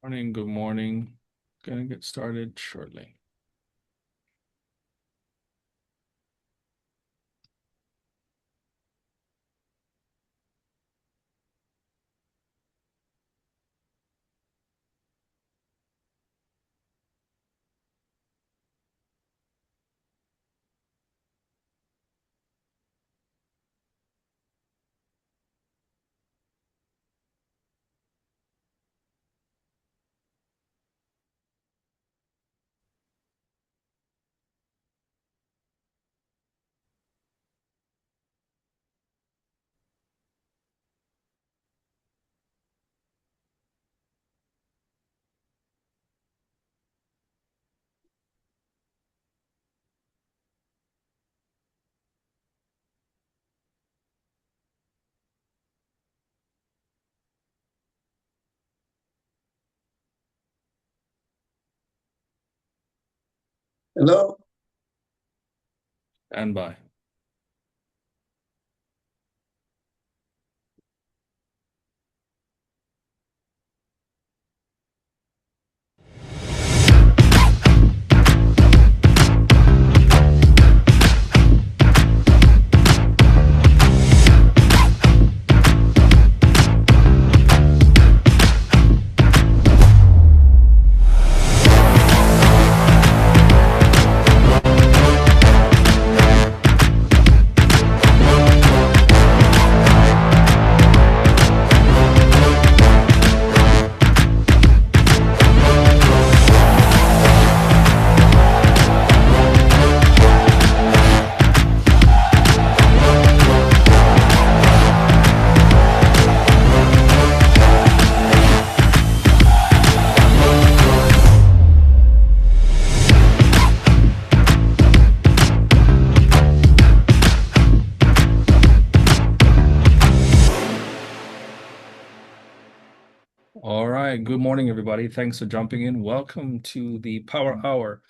Morning, good morning. Gonna get started shortly. Hello. And bye. All right, good morning, everybody. Thanks for jumping in. Welcome to the Power Hour,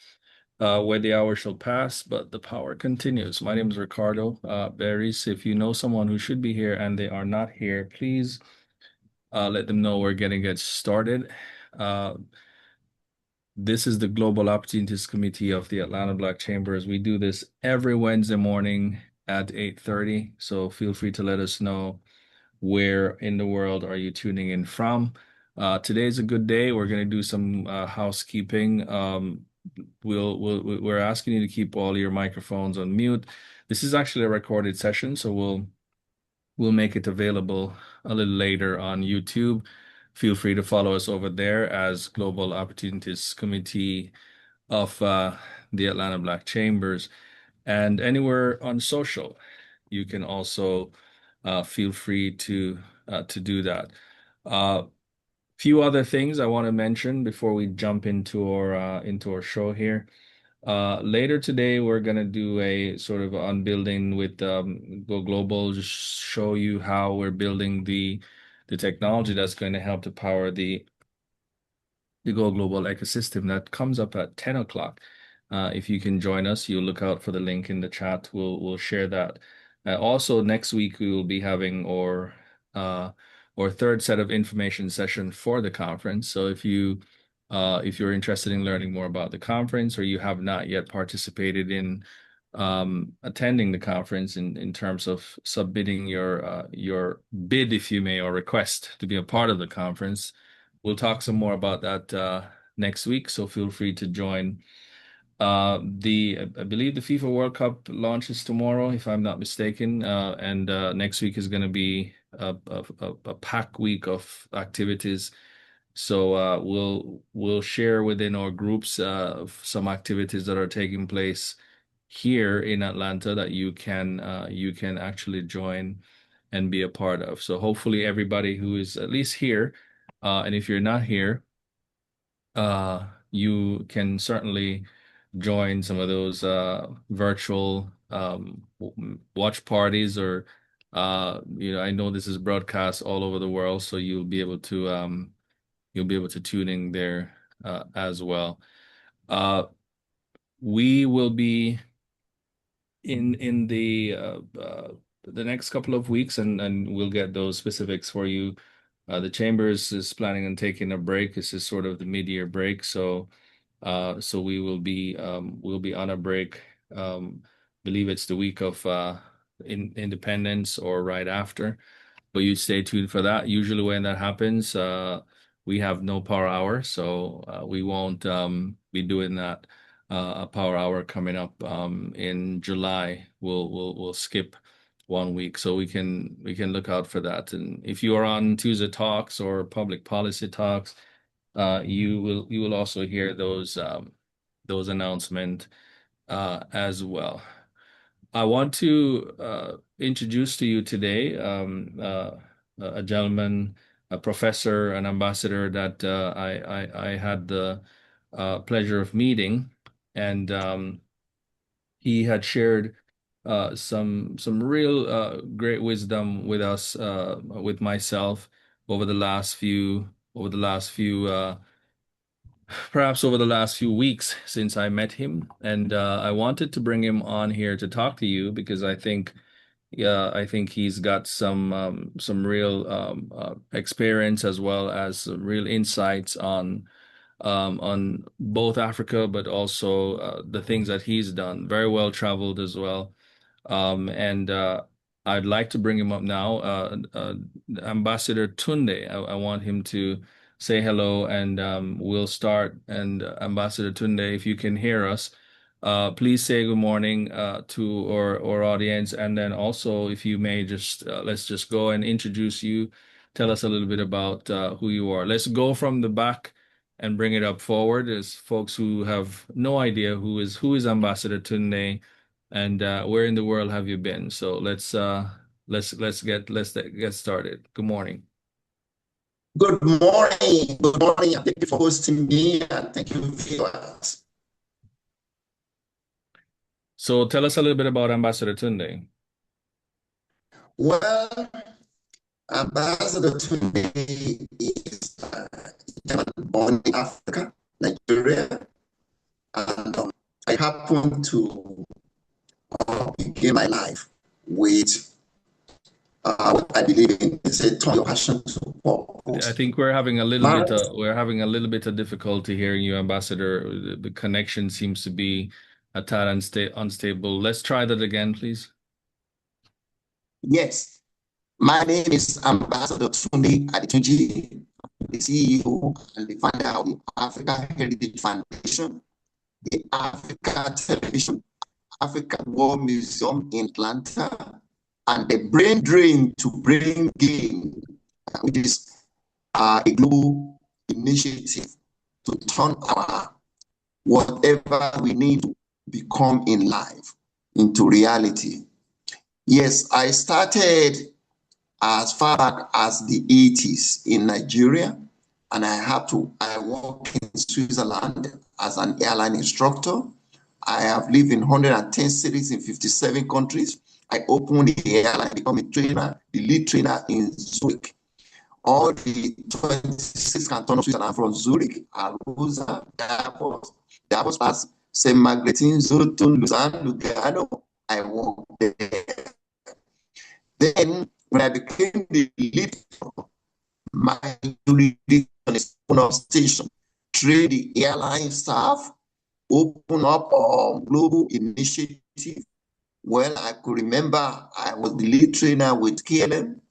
where the hour shall pass, but the power continues. My name is Ricardo Berries. If you know someone who should be here and they are not here, please let them know we're getting get started. Uh, This is the Global Opportunities Committee of the Atlanta Black Chambers. We do this every Wednesday morning at 8:30. So feel free to let us know where in the world are you tuning in from. Today's a good day. We're going to do some housekeeping. We're asking you to keep all your microphones on mute. This is actually a recorded session, so we'll make it available a little later on YouTube. Feel free to follow us over there as Global Opportunities Committee of the Atlanta Black Chambers, and anywhere on social. You can also feel free to do that. Few other things I want to mention before we jump into our show here. Later today, we're gonna do a sort of unbuilding with Go Global, just show you how we're building the technology that's going to help to power the Go Global ecosystem. That comes up at 10 o'clock. If you can join us, you look out for the link in the chat. We'll share that. Also, next week we will be having our third set of information session for the conference. So if you're interested in learning more about the conference or you have not yet participated in attending the conference in terms of submitting your bid, if you may, or request to be a part of the conference, we'll talk some more about that next week. So feel free to join. I believe the FIFA World Cup launches tomorrow, if I'm not mistaken, and next week is going to be a pack week of activities. So we'll share within our groups some activities that are taking place here in Atlanta that you can actually join and be a part of. So hopefully everybody who is at least here, and if you're not here, you can certainly join some of those virtual watch parties or I know this is broadcast all over the world, so you'll be able to tune in there as well. Uh, we will be in the next couple of weeks, and we'll get those specifics for you The chamber is planning on taking a break. This is sort of the mid-year break, so so we'll be on a break. Believe it's the week of Independence or right after. But you stay tuned for that. Usually when that happens, we have no power hour, so we won't be doing that a power hour coming up in July. We'll skip 1 week, so we can look out for that. And if you are on Tuesday Talks or Public Policy Talks, you will also hear those announcements as well. I want to introduce to you today a gentleman, a professor, an ambassador that I had the pleasure of meeting, and he had shared some real great wisdom with us, with myself, over the last few perhaps over the last few weeks since I met him. And I wanted to bring him on here to talk to you because I think he's got some real experience as well as some real insights on both Africa, but also the things that he's done. Very well traveled as well. And I'd like to bring him up now. Ambassador Tunde. I want him to say hello, and we'll start. And Ambassador Tunde, if you can hear us, please say good morning to our audience, and then also, if you may, just let's just go and introduce you. Tell us a little bit about who you are. Let's go from the back and bring it up forward. As folks who have no idea who is Ambassador Tunde, and where in the world have you been? So let's get started. Good morning. Good morning. Good morning. Thank you for hosting me, and thank you, viewers. So tell us a little bit about Ambassador Tunde. Well, Ambassador Tunde is born in Africa, Nigeria, and I happen to begin my life with what I believe in is a turn your passion to I purpose. think we're having a little bit of difficulty hearing you, Ambassador. The connection seems to be a tad unstable. Let's try that again, please. Yes, my name is Ambassador Tunde Adetunji, the CEO and the founder of the Africa Heritage Foundation, the Africa Television, Africa War Museum in Atlanta, and the Brain Drain to Brain Gain, which is a global initiative to turn our whatever we need to become in life into reality. Yes, I started as far back as the 80s in Nigeria, and I work in Switzerland as an airline instructor. I have lived in 110 cities in 57 countries. I opened the airline, become a trainer, the lead trainer in Zurich. All the 26 cantons of Switzerland from Zurich, Arosa, Davos, St. Margretine, Zoltun, Lausanne, Lugano. I worked there. Then, when I became the lead, my jurisdiction is open up station, train the airline staff, open up a global initiative. Well, I could remember I was the lead trainer with KLM,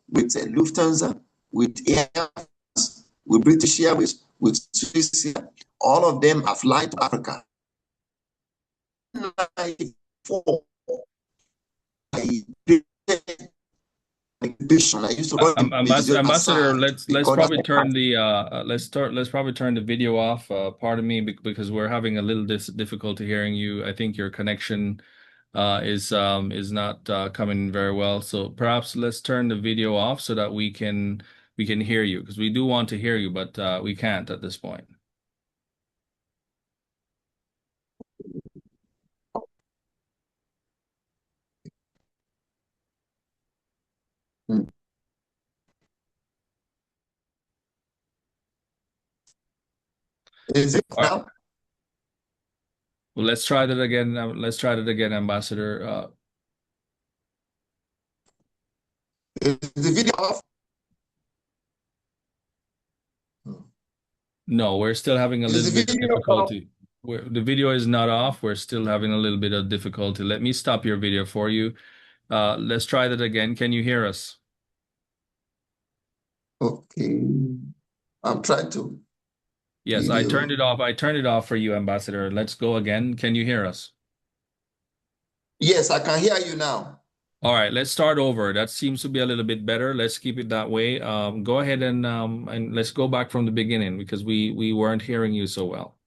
with Lufthansa, with Air France, with British Airways, with Swiss Air. All of them are flying to Africa. I used to run Ambassador, let's probably turn the video off. Pardon me, because we're having a little difficulty hearing you. I think your connection is not coming very well. So perhaps let's turn the video off so that we can hear you, because we do want to hear you, but we can't at this point. Is it All right. now? Well, let's try that again. Let's try that again, Ambassador. Is the video off? No, we're still having a Is little the bit of video off? difficulty. The video is not off. We're still having a little bit of difficulty. Let me stop your video for you. Let's try that again. Can you hear us? Okay. I'm trying to Yes, I turned video. it off. I turned it off for you, Ambassador. Let's go again. Can you hear us? Yes, I can hear you now. All right, let's start over. That seems to be a little bit better. Let's keep it that way. Go ahead and let's go back from the beginning because we weren't hearing you so well.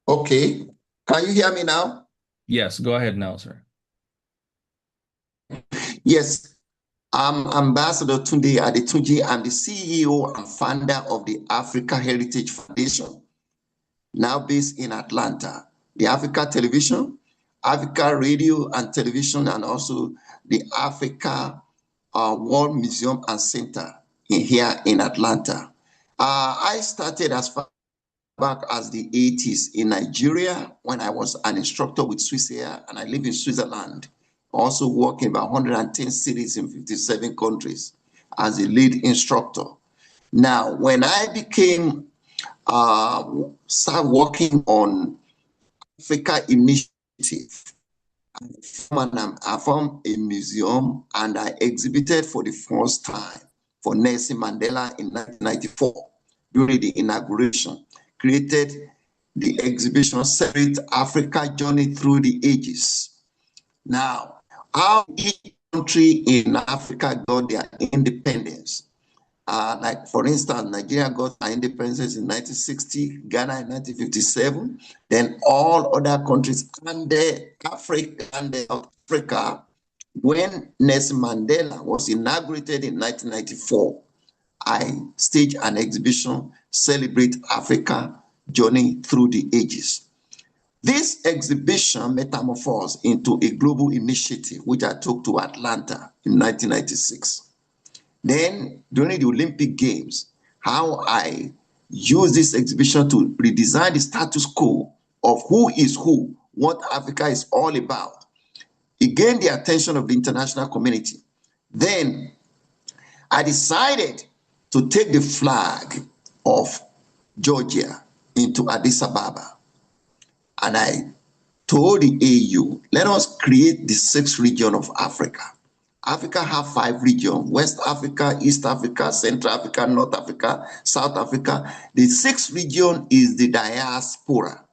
Okay. Can you hear me now? Yes, go ahead now, sir. Yes. I'm Ambassador Tunde Adetunji. I'm the CEO and founder of the Africa Heritage Foundation, now based in Atlanta. The Africa Television, Africa Radio and Television, and also the Africa World Museum and Center here in Atlanta. I started as far back as the 80s in Nigeria when I was an instructor with Swiss Air, and I live in Switzerland. Also working about 110 cities in 57 countries as a lead instructor. Now, when I became start working on Africa Initiative, I formed a museum and I exhibited for the first time for Nelson Mandela in 1994 during the inauguration. Created the exhibition Celebrate Africa Journey Through the Ages. Now, how each country in Africa got their independence. Like, for instance, Nigeria got their independence in 1960, Ghana in 1957, then all other countries under Africa and South Africa, when Nelson Mandela was inaugurated in 1994, I staged an exhibition, Celebrate Africa, Journey Through the Ages. This exhibition metamorphosed into a global initiative, which I took to Atlanta in 1996. Then, during the Olympic Games, how I used this exhibition to redesign the status quo of who is who, what Africa is all about. It gained the attention of the international community. Then, I decided to take the flag of Georgia into Addis Ababa. And I told the AU, let us create the sixth region of Africa. Africa have 5 regions: West Africa, East Africa, Central Africa, North Africa, South Africa. The sixth region is the diaspora.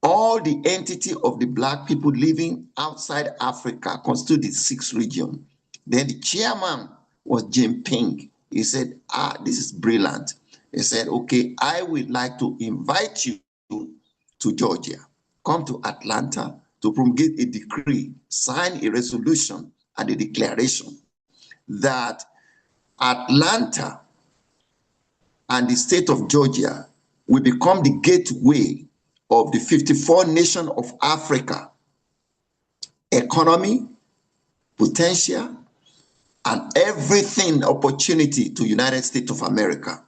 All the entity of the Black people living outside Africa constitute the sixth region. Then the chairman was Jim Ping. He said, this is brilliant. He said, okay, I would like to invite you to Georgia. Come to Atlanta to promulgate a decree, sign a resolution and a declaration that Atlanta and the state of Georgia will become the gateway of the 54 nations of Africa, economy, potential, and everything opportunity to United States of America.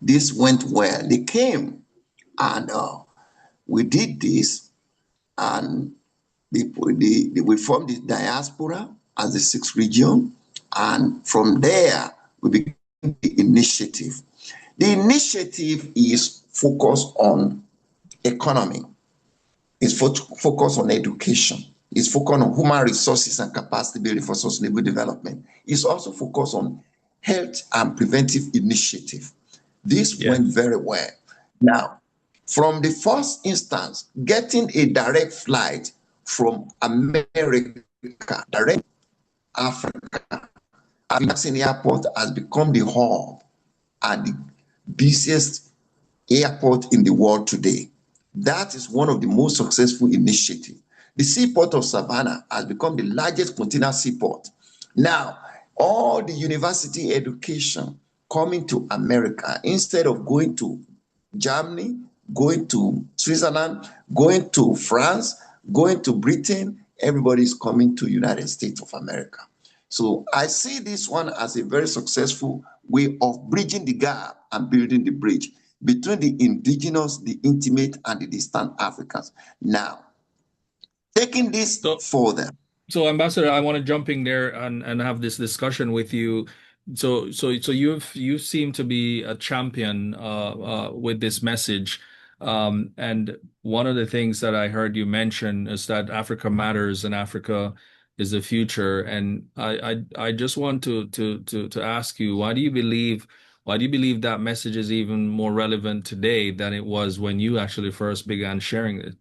This went well. They came and we did this, and we formed the diaspora as the sixth region, and from there we began the initiative. The initiative is focused on economy, it's focused on education, it's focused on human resources and capacity building for sustainable development. It's also focused on health and preventive initiative. This went very well. Now, from the first instance, getting a direct flight from America, direct Africa, Jackson Airport has become the hub and the busiest airport in the world today. That is one of the most successful initiatives. The seaport of Savannah has become the largest container seaport. Now, all the university education coming to America, instead of going to Germany, going to Switzerland, going to France, going to Britain, everybody is coming to United States of America. So I see this one as a very successful way of bridging the gap and building the bridge between the indigenous, the intimate, and the distant Africans. Now, taking this So, further. so Ambassador, I want to jump in there and have this discussion with you. So you seem to be a champion with this message. And one of the things that I heard you mention is that Africa matters and Africa is the future. And I just want to ask you, why do you believe that message is even more relevant today than it was when you actually first began sharing it?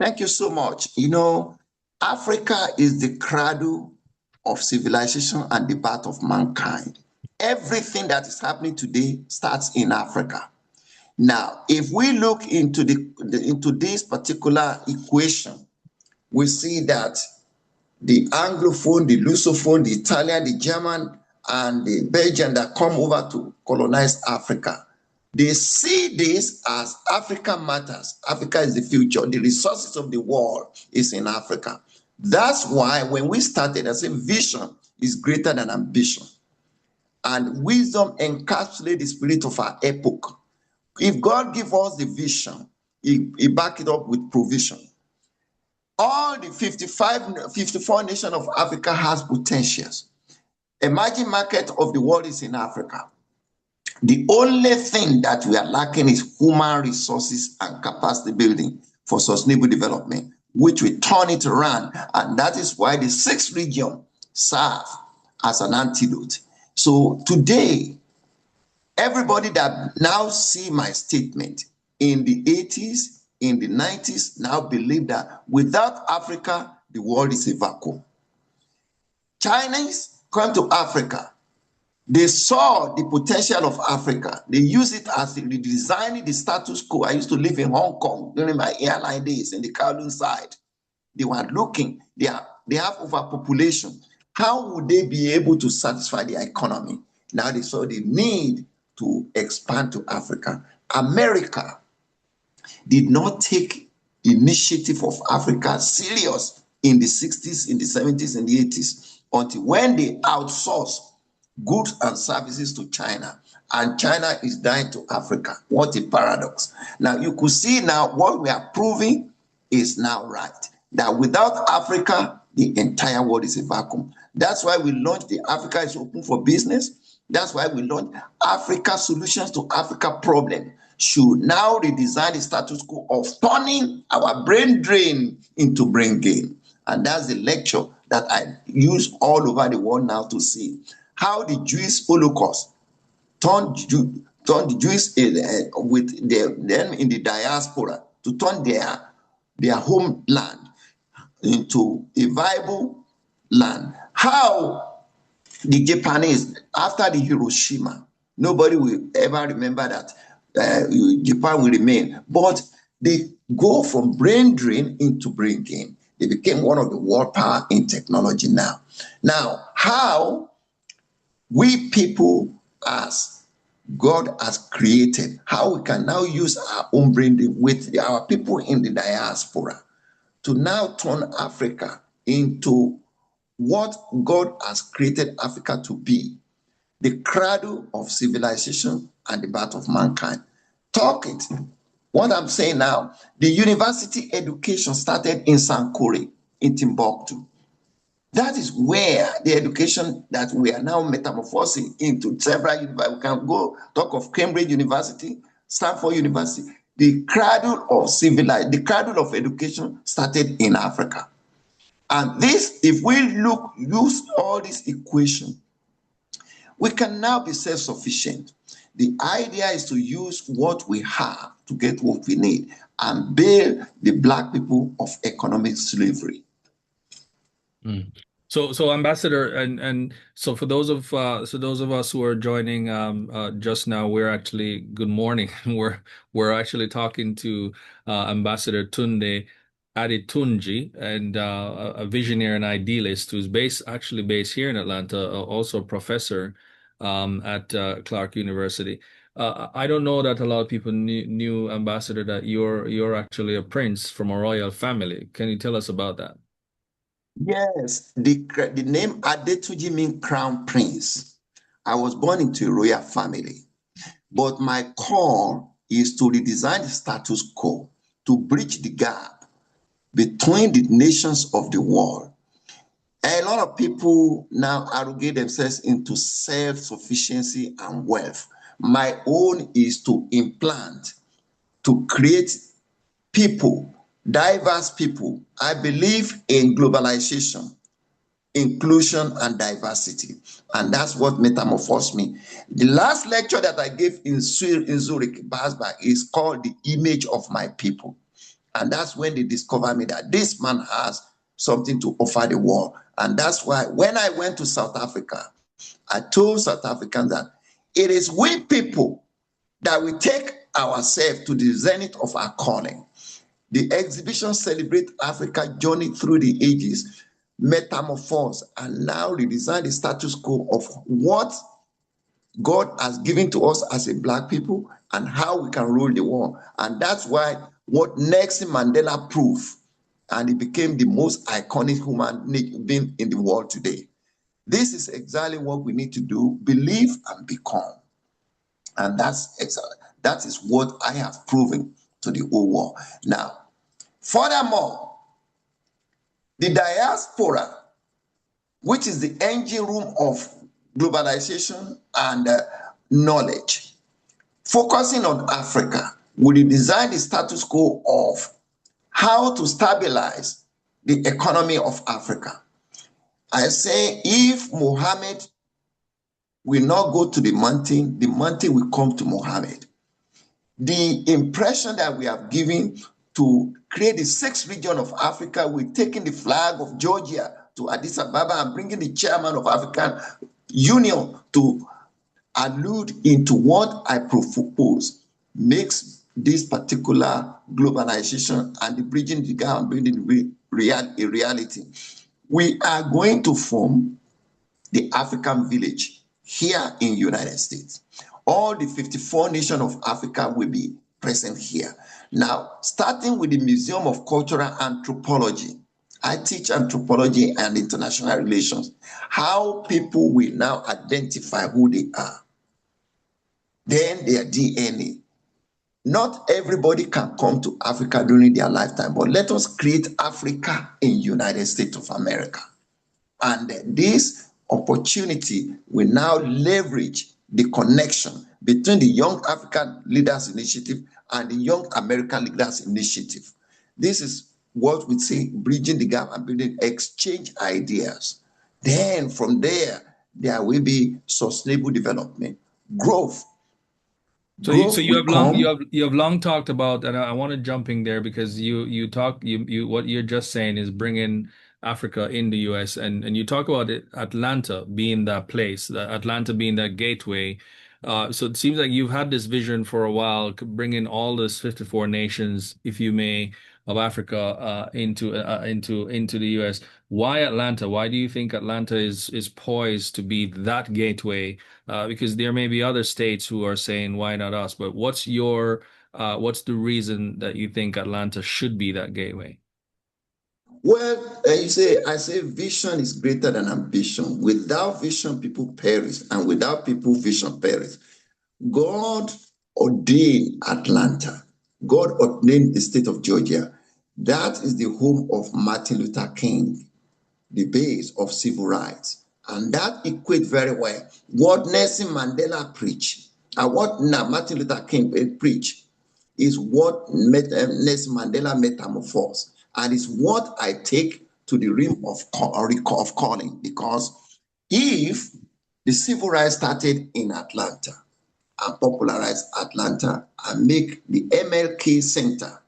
Thank you so much. You know, Africa is the cradle of civilization and the birth of mankind. Everything that is happening today starts in Africa. Now, if we look into into this particular equation, we see that the Anglophone, the Lusophone, the Italian, the German, and the Belgian that come over to colonize Africa, they see this as Africa matters. Africa is the future. The resources of the world is in Africa. That's why when we started, I said vision is greater than ambition. And wisdom encapsulates the spirit of our epoch. If God gives us the vision, he back it up with provision. All the 54 nations of Africa has potentials. Emerging market of the world is in Africa. The only thing that we are lacking is human resources and capacity building for sustainable development, which we turn it around. And that is why the sixth region serve as an antidote. So today, everybody that now see my statement in the 80s, in the 90s, now believe that without Africa, the world is a vacuum. Chinese come to Africa. They saw the potential of Africa. They use it as redesigning the status quo. I used to live in Hong Kong during my airline days in the Kowloon side. They were looking, they have overpopulation. How would they be able to satisfy their economy? Now they saw the need to expand to Africa. America did not take initiative of Africa serious in the 60s, in the 70s, and the 80s, until when they outsourced goods and services to China, and China is dying to Africa. What a paradox. Now you could see now what we are proving is now right, that without Africa, the entire world is a vacuum. That's why we launched the Africa is Open for Business. That's why we launched Africa Solutions to Africa Problem. Should now redesign the status quo of turning our brain drain into brain gain. And that's the lecture that I use all over the world now to see how the Jewish Holocaust turned the Jews with them in the diaspora to turn their homeland into a viable land. How the Japanese, after the Hiroshima, nobody will ever remember that Japan will remain, but they go from brain drain into brain gain. They became one of the world power in technology now. Now, how we people as God has created, how we can now use our own brain with our people in the diaspora to now turn Africa into what God has created Africa to be, the cradle of civilization and the birth of mankind. Talk it. What I'm saying now, the university education started in Sankore, in Timbuktu. That is where the education that we are now metamorphosing into several universities. We can go talk of Cambridge University, Stanford University. The cradle the cradle of education started in Africa. And this, if we use all this equation, we can now be self-sufficient. The idea is to use what we have to get what we need and bail the Black people of economic slavery. Mm. So Ambassador, and so for those of us who are joining just now, we're actually good morning. We're actually talking to Ambassador Tunde Adetunji, and a visionary and idealist who's actually based here in Atlanta, also a professor at Clark University. I don't know that a lot of people knew, Ambassador, that you're actually a prince from a royal family. Can you tell us about that? Yes, the name Adetunji means crown prince. I was born into a royal family, but my call is to redesign the status quo, to bridge the gap between the nations of the world. A lot of people now arrogate themselves into self-sufficiency and wealth. My own is to implant, to create people, diverse people. I believe in globalization, inclusion, and diversity. And that's what metamorphosed me. The last lecture that I gave in Zurich, Basbach, is called The Image of My People. And that's when they discovered me that this man has something to offer the world. And that's why when I went to South Africa, I told South Africans that it is we people that we take ourselves to the zenith of our calling. The exhibition celebrates Africa's journey through the ages, metamorphose, and now redesign the status quo of what God has given to us as a black people and how we can rule the world. And that's why what Nelson Mandela proved, and he became the most iconic human being in the world today. This is exactly what we need to do, believe and become. And that is what I have proven to the whole world. Now, furthermore, the diaspora, which is the engine room of globalization and knowledge, focusing on Africa, will design the status quo of how to stabilize the economy of Africa. I say if Muhammad will not go to the mountain will come to Muhammad. The impression that we have given to create the sixth region of Africa, we're taking the flag of Georgia to Addis Ababa and bringing the chairman of African Union to allude into what I propose, makes this particular globalization and the bridging the gap and building a reality. We are going to form the African village here in the United States. All the 54 nations of Africa will be present here. Now, starting with the Museum of Cultural Anthropology, I teach anthropology and international relations, how people will now identify who they are. Then their DNA. Not everybody can come to Africa during their lifetime, but let us create Africa in United States of America. And this opportunity will now leverage the connection between the Young African Leaders Initiative and the Young American Leaders Initiative. This is what we say, bridging the gap and building exchange ideas. Then from there will be sustainable development, growth. So you have long talked about, and I want to jump in there because you what you're just saying is bringing Africa in the US, and you talk about it, Atlanta being that place, Atlanta being that gateway. So it seems like you've had this vision for a while, bringing all those 54 nations, if you may, of Africa into the US. Why Atlanta? Why do you think Atlanta is poised to be that gateway? Because there may be other states who are saying, why not us? But what's the reason that you think Atlanta should be that gateway? Well, I say vision is greater than ambition. Without vision, people perish, and without people, vision perish. God ordained Atlanta. God ordained the state of Georgia. That is the home of Martin Luther King, the base of civil rights. And that equates very well what Nelson Mandela preached and what Martin Luther King preached is what Nelson Mandela metamorphosed. And it's what I take to the realm of calling, because if the civil rights started in Atlanta and popularized Atlanta and make the MLK Center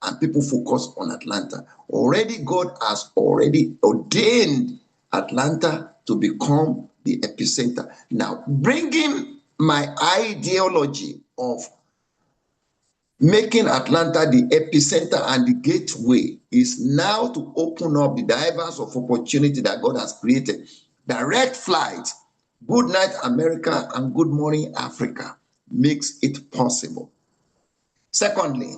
and people focus on Atlanta, already God has already ordained Atlanta to become the epicenter. Now, bringing my ideology of making Atlanta the epicenter and the gateway is now to open up the diverse of opportunity that God has created. Direct flight, Good Night America and Good Morning Africa makes it possible. Secondly,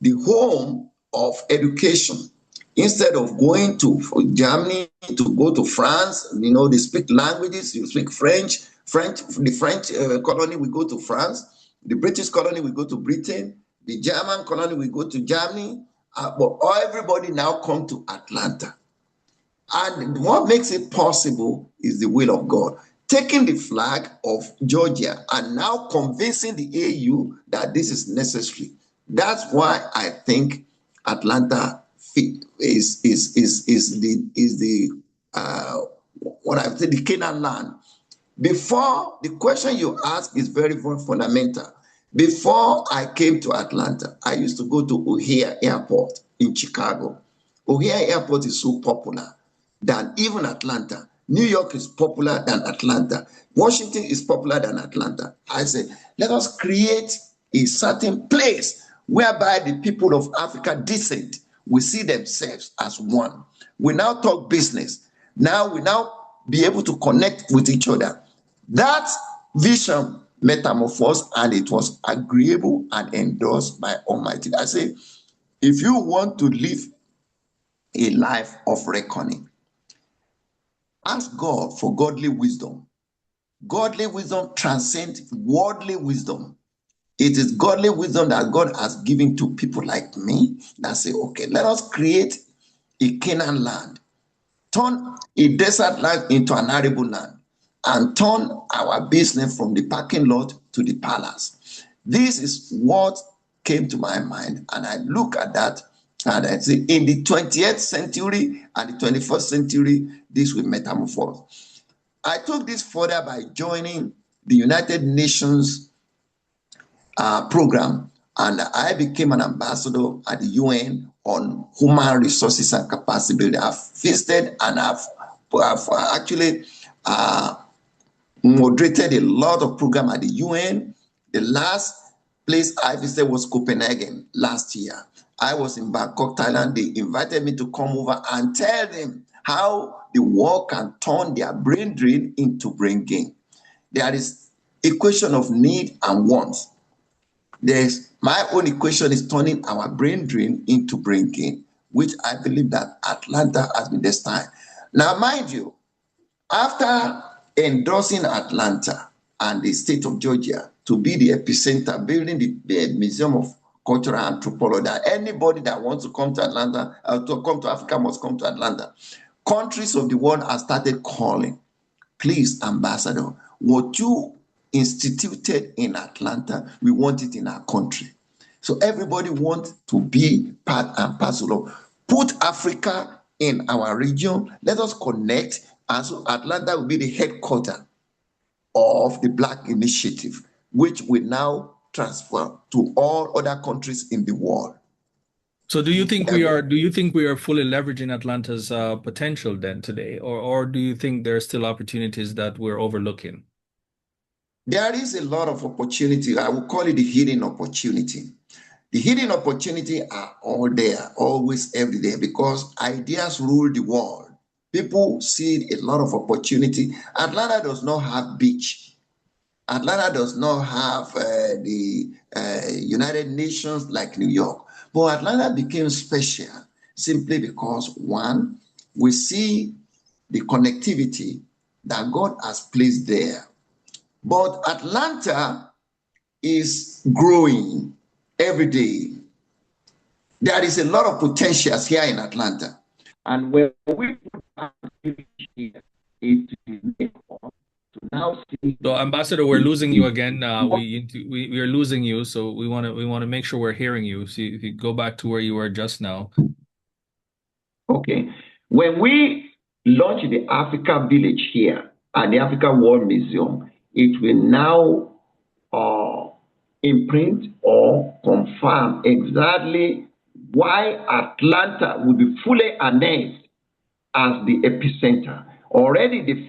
the home of education. Instead of going to Germany, to go to France, they speak languages, you speak French, the French colony will go to France, the British colony will go to Britain, the German colony will go to Germany, but everybody now come to Atlanta. And what makes it possible is the will of God. Taking the flag of Georgia and now convincing the AU that this is necessary. That's why I think Atlanta is the what I say the Canaan land. Before, the question you ask is very fundamental. Before I came to Atlanta, I used to go to O'Hare Airport in Chicago. O'Hare Airport is so popular than even Atlanta. New York is popular than Atlanta. Washington is popular than Atlanta. I say, let us create a certain place whereby the people of Africa descent will see themselves as one. We now talk business. Now we be able to connect with each other. That vision metamorphosed, and it was agreeable and endorsed by Almighty. I say, if you want to live a life of reckoning, ask God for godly wisdom. Godly wisdom transcends worldly wisdom. It is godly wisdom that God has given to people like me that say, okay, let us create a Canaan land, turn a desert land into an arable land, and turn our business from the parking lot to the palace. This is what came to my mind, and I look at that and I say, in the 20th century and the 21st century, this will metamorphose. I took this further by joining the United Nations program, and I became an ambassador at the UN on human resources and capacity building. I've visited and I've actually moderated a lot of programs at the UN. The last place I visited was Copenhagen last year. I was in Bangkok, Thailand. They invited me to come over and tell them how the world can turn their brain drain into brain gain. There is equation of need and wants. There's my own equation is turning our brain drain into brain gain, which I believe that Atlanta has been destined. Now, mind you, after endorsing Atlanta and the state of Georgia to be the epicenter, building the Museum of Cultural Anthropology, that anybody that wants to come to Atlanta, to come to Africa must come to Atlanta. Countries of the world have started calling, please, Ambassador, what you instituted in Atlanta, we want it in our country. So everybody wants to be part and parcel of, put Africa in our region, let us connect, and so Atlanta will be the headquarters of the Black Initiative, which will now transfer to all other countries in the world. So do you think we are fully leveraging Atlanta's potential then today, or do you think there are still opportunities that we're overlooking? There is a lot of opportunity. I would call it the hidden opportunity. The hidden opportunity are all there, always, every day, because ideas rule the world. People see a lot of opportunity. Atlanta does not have beach. Atlanta does not have the United Nations like New York. But Atlanta became special simply because, one, we see the connectivity that God has placed there. But Atlanta is growing every day. There is a lot of potentials here in Atlanta. And when we put here, it will to now see. So, Ambassador, we're losing you again. We are losing you, so we want to make sure we're hearing you. So if you go back to where you were just now. Okay. When we launch the Africa Village here at the Africa World Museum, it will now imprint or confirm exactly why Atlanta will be fully announced as the epicenter. Already the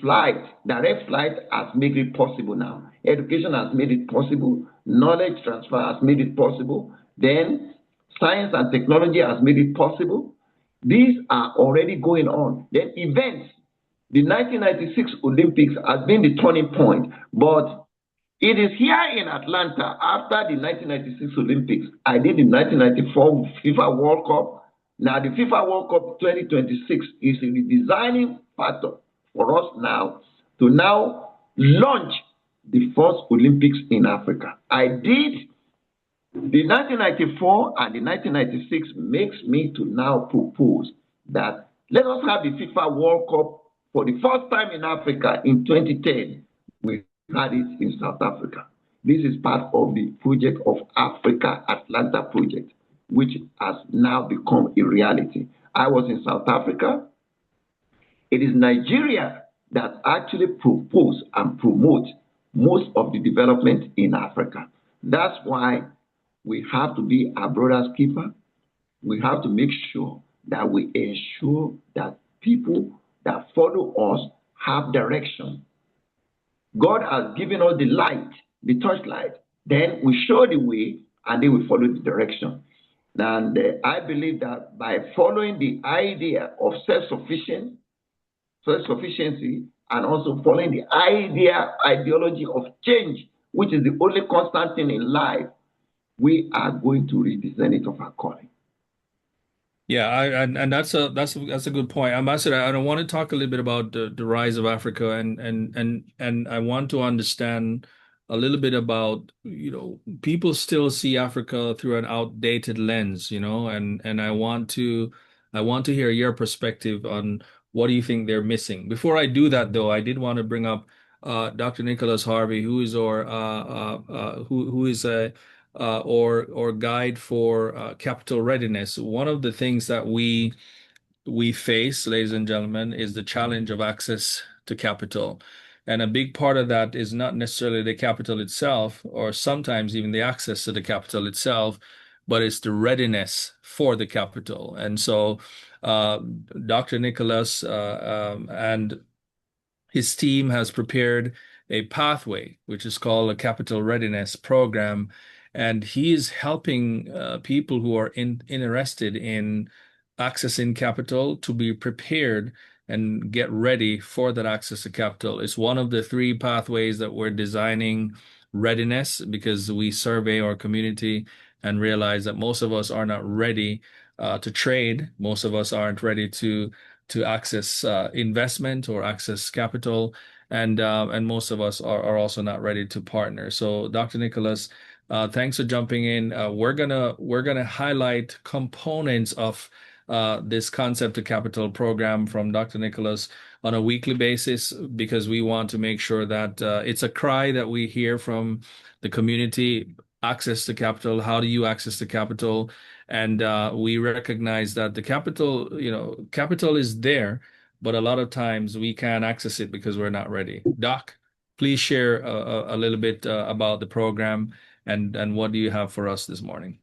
direct flight has made it possible now. Education has made it possible. Knowledge transfer has made it possible. Then science and technology has made it possible. These are already going on. Then events, the 1996 Olympics has been the turning point, but it is here in Atlanta after the 1996 Olympics. I did the 1994 FIFA World Cup. Now the FIFA World Cup 2026 is a redesigning factor for us now to now launch the first Olympics in Africa. I did the 1994 and the 1996 makes me to now propose that Let us have the FIFA World Cup for the first time in Africa in 2010. We had it in South Africa. This is part of the project of Africa Atlanta project, which has now become a reality. I was in South Africa. It is Nigeria that actually propose and promote most of the development in Africa. That's why we have to be our brother's keeper. We have to make sure that we ensure that people that follow us have direction. God has given us the light, the torchlight. Then we show the way and then we follow the direction. And I believe that by following the idea of self-sufficiency, and also following the ideology of change, which is the only constant thing in life, we are going to reach the zenith of our calling. Yeah, and that's a good point, Ambassador. I want to talk a little bit about the rise of Africa, and I want to understand a little bit about, people still see Africa through an outdated lens, and I want to hear your perspective on what do you think they're missing. Before I do that, though, I did want to bring up Dr. Nicholas Harvey, who is our who is a or guide for capital readiness. One of the things that we face, ladies and gentlemen, is the challenge of access to capital. And a big part of that is not necessarily the capital itself, or sometimes even the access to the capital itself, but it's the readiness for the capital. And so, Dr. Nicholas and his team has prepared a pathway, which is called a capital readiness program. And he is helping people who are interested in accessing capital to be prepared and get ready for that access to capital. It's one of the three pathways that we're designing readiness, because we survey our community and realize that most of us are not ready to trade. Most of us aren't ready to access investment or access capital, and most of us are also not ready to partner. So, Dr. Nicholas, thanks for jumping in. We're gonna highlight components of this concept to capital program from Dr. Nicholas on a weekly basis, because we want to make sure that it's a cry that we hear from the community. Access to capital. How do you access the capital? And we recognize that the capital is there, but a lot of times we can't access it because we're not ready. Doc, please share a little bit about the program, and what do you have for us this morning?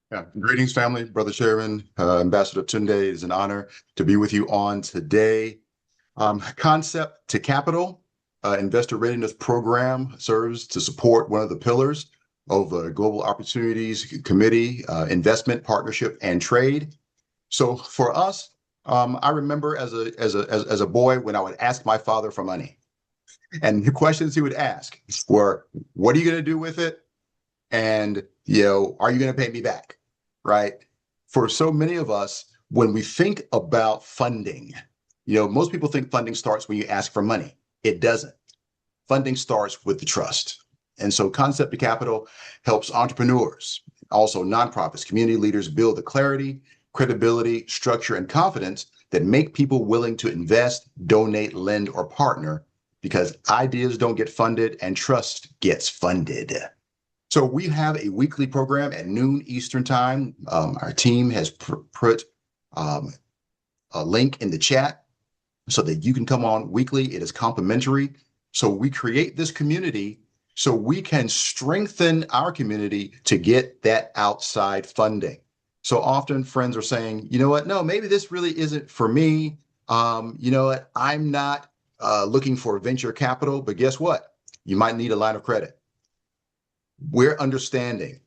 Yeah. Greetings, family. Brother Chairman, Ambassador Tunde, it is an honor to be with you on today. Concept to Capital Investor Readiness Program serves to support one of the pillars of the Global Opportunities Committee, investment, partnership, and trade. So for us, I remember as a boy when I would ask my father for money, and the questions he would ask were, "What are you going to do with it?" And are you going to pay me back? Right? For so many of us, when we think about funding, most people think funding starts when you ask for money. It doesn't. Funding starts with the trust. And so Concept to Capital helps entrepreneurs, also nonprofits, community leaders build the clarity, credibility, structure, and confidence that make people willing to invest, donate, lend, or partner, because ideas don't get funded and trust gets funded. So we have a weekly program at noon Eastern time. Our team has put a link in the chat so that you can come on weekly. It is complimentary. So we create this community so we can strengthen our community to get that outside funding. So often friends are saying, you know what, no, maybe this really isn't for me. You know what, I'm not looking for venture capital, but guess what? You might need a line of credit. We're understanding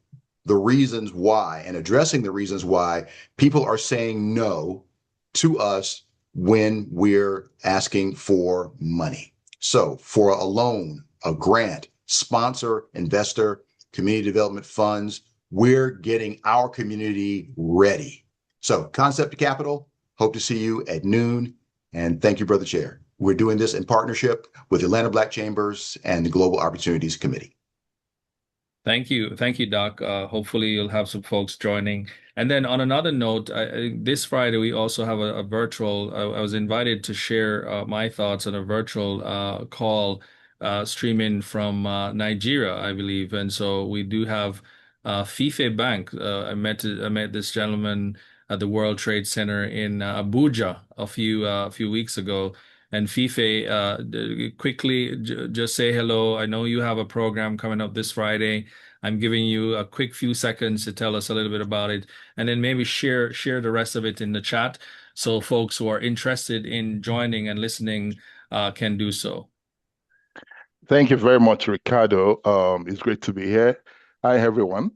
the reasons why and addressing the reasons why people are saying no to us when we're asking for money. So for a loan, a grant, sponsor, investor, community development funds, we're getting our community ready. So Concept to Capital, hope to see you at noon. And thank you, Brother Chair. We're doing this in partnership with Atlanta Black Chambers and the Global Opportunities Committee. Thank you, Doc. Hopefully, you'll have some folks joining. And then, on another note, this Friday we also have a virtual. I was invited to share my thoughts on a virtual call streaming from Nigeria, I believe. And so we do have Fife Bank. I met this gentleman at the World Trade Center in Abuja a few weeks ago. And Fife, quickly just say hello. I know you have a program coming up this Friday. I'm giving you a quick few seconds to tell us a little bit about it, and then maybe share the rest of it in the chat so folks who are interested in joining and listening can do so. Thank you very much, Ricardo. It's great to be here. Hi, everyone.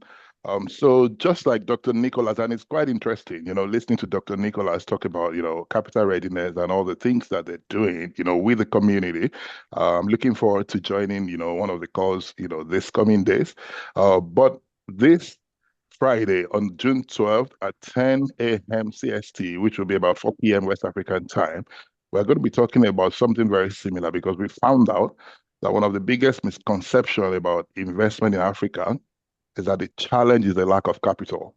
So just like Dr. Nicholas, and it's quite interesting, listening to Dr. Nicholas talk about, capital readiness and all the things that they're doing, with the community. Looking forward to joining, one of the calls, this coming days. But this Friday on June 12th at 10 a.m. CST, which will be about 4 p.m. West African time, we're going to be talking about something very similar because we found out that one of the biggest misconceptions about investment in Africa is that the challenge is the lack of capital.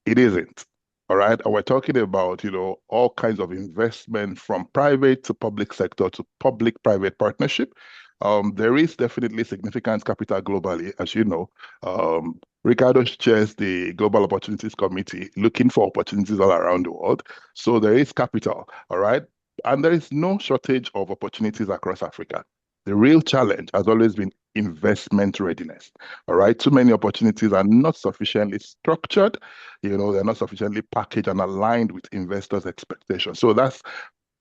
It isn't. All right. And we're talking about, all kinds of investment from private to public sector to public-private partnership. There is definitely significant capital globally, as you know. Ricardo chairs the Global Opportunities Committee, looking for opportunities all around the world. So there is capital, all right? And there is no shortage of opportunities across Africa. The real challenge has always been investment readiness. All right. Too many opportunities are not sufficiently structured. They're not sufficiently packaged and aligned with investors' expectations. So that's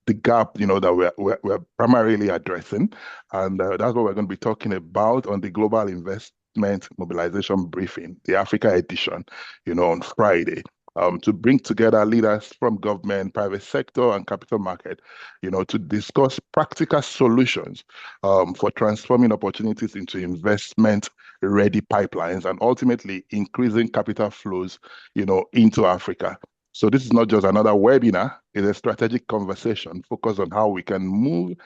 the gap, that we're primarily addressing. And that's what we're going to be talking about on the Global Investment Mobilization Briefing, the Africa edition, on Friday. To bring together leaders from government, private sector, and capital market, to discuss practical solutions for transforming opportunities into investment-ready pipelines and ultimately increasing capital flows, into Africa. So this is not just another webinar, it's a strategic conversation focused on how we can move,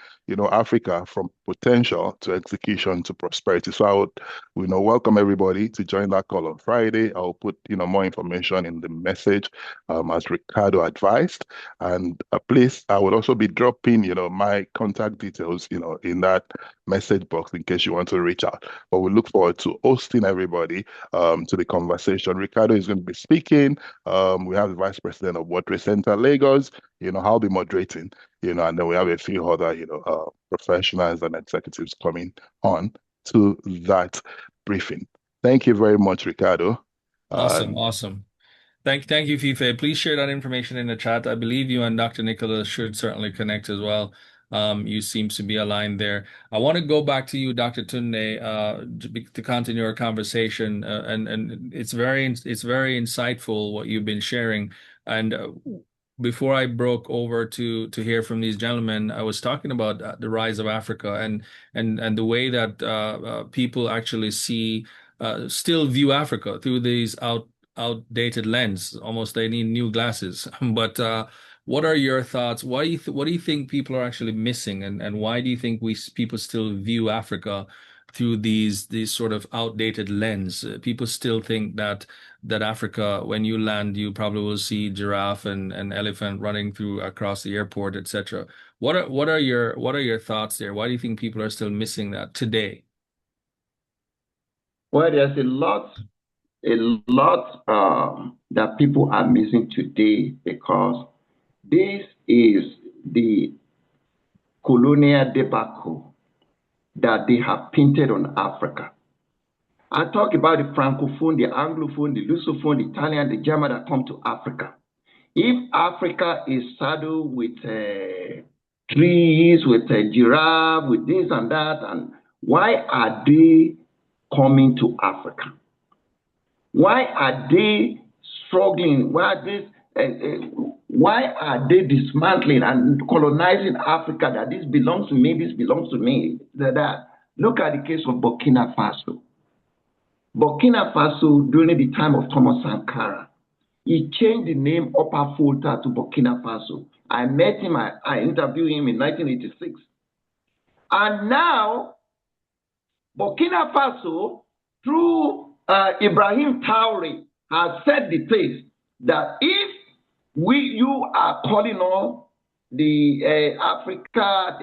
Africa from potential to execution to prosperity. So I would, welcome everybody to join that call on Friday. I'll put, more information in the message as Ricardo advised. And please, I would also be dropping, my contact details, in that message box in case you want to reach out. But we look forward to hosting everybody to the conversation. Ricardo is going to be speaking. We have the Vice President of World Trade Center, Lagos. I'll be moderating, and then we have a few other, professionals and executives coming on to that briefing. Thank you very much, Ricardo. Awesome. Thank you, Fife. Please share that information in the chat. I believe you and Dr. Nicholas should certainly connect as well. You seem to be aligned there. I want to go back to you, Dr. Tunde, to continue our conversation. And it's very insightful what you've been sharing. And before I broke over to hear from these gentlemen, I was talking about the rise of Africa and the way that people actually still view Africa through these outdated lens. Almost they need new glasses. But what are your thoughts? What do you think people are actually missing, and why do you think people still view Africa through these sort of outdated lens? People still think that Africa, when you land, you probably will see giraffe and elephant running across the airport, etc. What are your thoughts there? Why do you think people are still missing that today? Well, there's a lot that people are missing today because this is the colonial debacle that they have painted on Africa. I talk about the Francophone, the Anglophone, the Lusophone, the Italian, the German that come to Africa. If Africa is saddled with trees, with a giraffe, with this and that, and why are they coming to Africa? Why are they struggling? Why are they dismantling and colonizing Africa? That this belongs to me, this belongs to me. That. Look at the case of Burkina Faso. Burkina Faso, during the time of Thomas Sankara, he changed the name Upper Volta to Burkina Faso. I met him, I interviewed him in 1986. And now, Burkina Faso, through Ibrahim Traore has set the pace that if you are calling on the Africa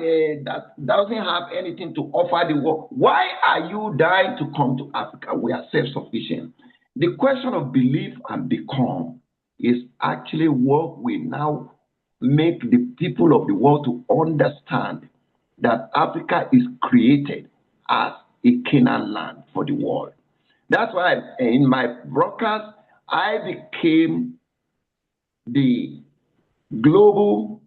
that doesn't have anything to offer the world, why are you dying to come to Africa? We are self-sufficient. The question of belief and become is actually what we now make the people of the world to understand that Africa is created as a Canaan land for the world. That's why in my broadcast, I became the global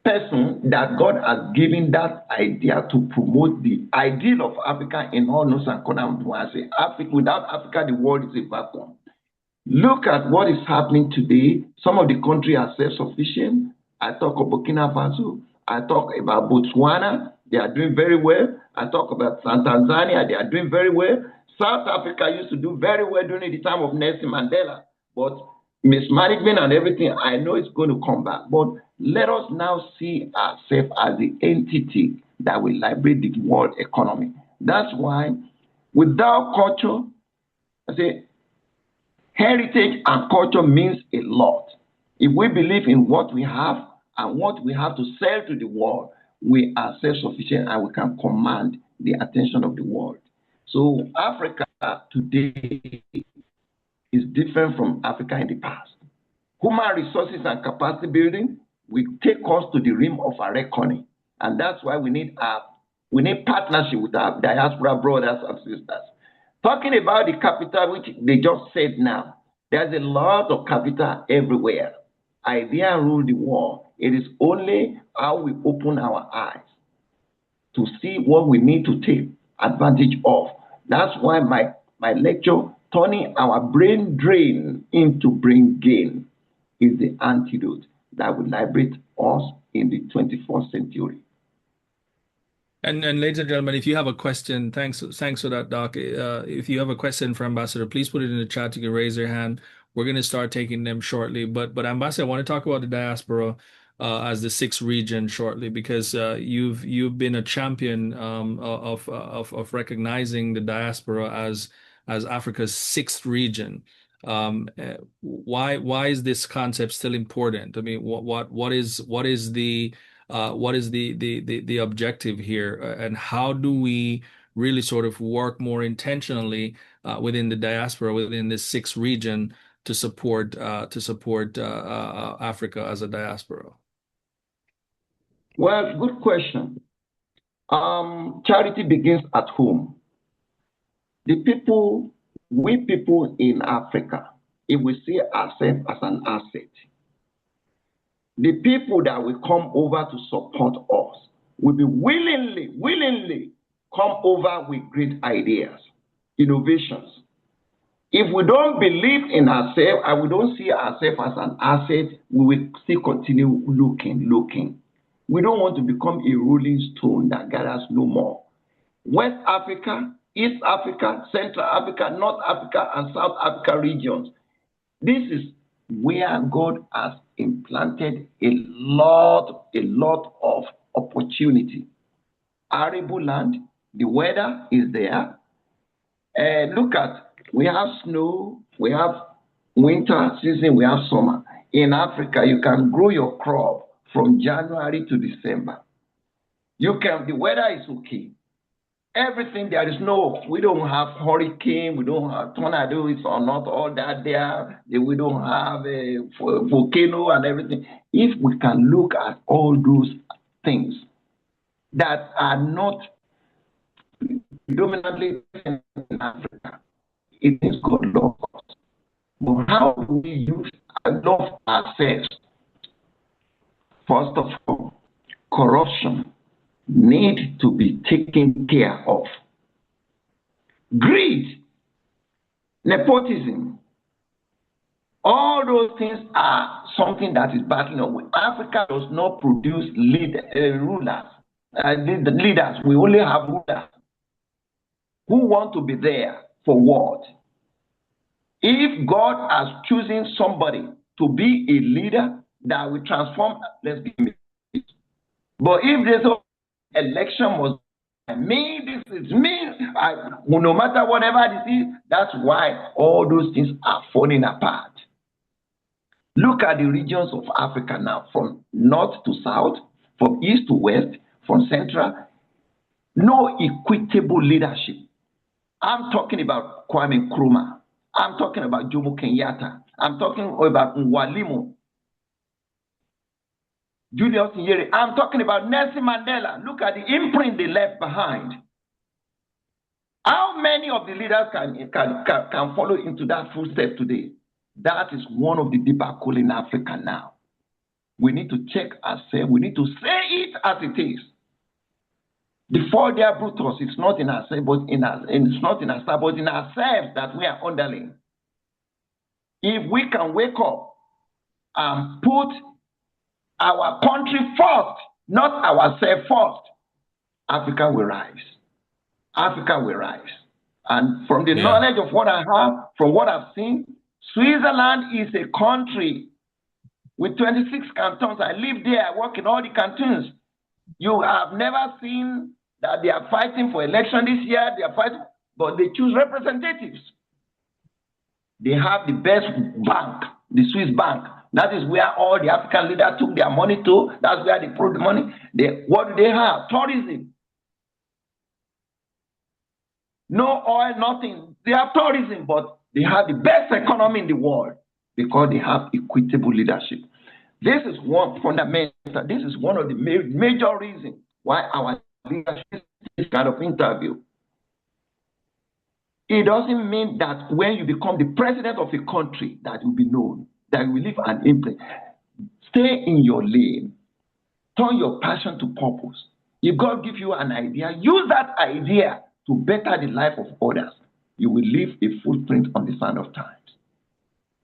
person that God has given that idea to promote the ideal of Africa in all nooks and corners. I say, Africa, without Africa, the world is a vacuum. Look at what is happening today. Some of the countries are self-sufficient. I talk of Burkina Faso. I talk about Botswana. They are doing very well. I talk about Tanzania. They are doing very well. South Africa used to do very well during the time of Nelson Mandela. But mismanagement and everything, I know it's going to come back. But let us now see ourselves as the entity that will liberate the world economy. That's why without culture, I say, heritage and culture means a lot. If we believe in what we have and what we have to sell to the world, we are self-sufficient and we can command the attention of the world. So Africa today is different from Africa in the past. Human resources and capacity building will take us to the rim of our reckoning. And that's why we need partnership with our diaspora brothers and sisters. Talking about the capital, which they just said now, there's a lot of capital everywhere. Idea rule the world. It is only how we open our eyes to see what we need to take advantage of. That's why my lecture, turning our brain drain into brain gain, is the antidote that will liberate us in the 21st century. And ladies and gentlemen, if you have a question, thanks for that, Doc. If you have a question for Ambassador, please put it in the chat. You can raise your hand. We're going to start taking them shortly. But Ambassador, I want to talk about the diaspora as the sixth region shortly, because you've been a champion of recognizing the diaspora as Africa's sixth region. Why is this concept still important? I mean, what is the objective here, and how do we really sort of work more intentionally within the diaspora, within this sixth region, to support Africa as a diaspora? Well, good question. Charity begins at home. We people in Africa, if we see ourselves as an asset, the people that will come over to support us will be willingly come over with great ideas, innovations. If we don't believe in ourselves and we don't see ourselves as an asset, we will still continue looking. We don't want to become a rolling stone that gathers no more. West Africa, East Africa, Central Africa, North Africa, and South Africa regions. This is where God has implanted a lot of opportunity. Arable land, the weather is there. Look at, we have snow, we have winter season, we have summer. In Africa, you can grow your crop from January to December. The weather is okay. Everything, there is we don't have hurricane, we don't have tornadoes or not all that there. We don't have a volcano and everything. If we can look at all those things that are not predominantly in Africa, it is God love us. But how do we use love ourselves? First of all, corruption need to be taken care of. Greed, nepotism, all those things are something that is battling up with. Africa does not produce rulers. Leaders, we only have rulers who want to be there for what? If God has chosen somebody to be a leader that will transform, let's give me. But if there's no election was Me, this is me. No matter whatever this is, that's why all those things are falling apart. Look at the regions of Africa now, from north to south, from east to west, from central. No equitable leadership. I'm talking about Kwame Nkrumah. I'm talking about Jomo Kenyatta. I'm talking about Mwalimu, Julius Nyerere. I'm talking about Nelson Mandela. Look at the imprint they left behind. How many of the leaders can follow into that footstep today? That is one of the debacle in Africa now. We need to check ourselves. We need to say it as it is. The Fordia Brutus is not in ourselves, but it's not in ourselves, but in ourselves that we are underling. If we can wake up and put our country first, not ourselves first, Africa will rise. Africa will rise. And from the knowledge of what I have, from what I've seen, Switzerland is a country with 26 cantons. I live there, I work in all the cantons. You have never seen that they are fighting for election this year, they are fighting, but they choose representatives. They have the best bank, the Swiss bank. That is where all the African leaders took their money to. That's where they put the money. What do they have? Tourism. No oil, nothing. They have tourism, but they have the best economy in the world because they have equitable leadership. This is one fundamental. This is one of the major reasons why our leadership is this kind of interview. It doesn't mean that when you become the president of a country that you will be known, that you will leave an imprint. Stay in your lane. Turn your passion to purpose. If God gives you an idea, use that idea to better the life of others. You will leave a footprint on the sand of times.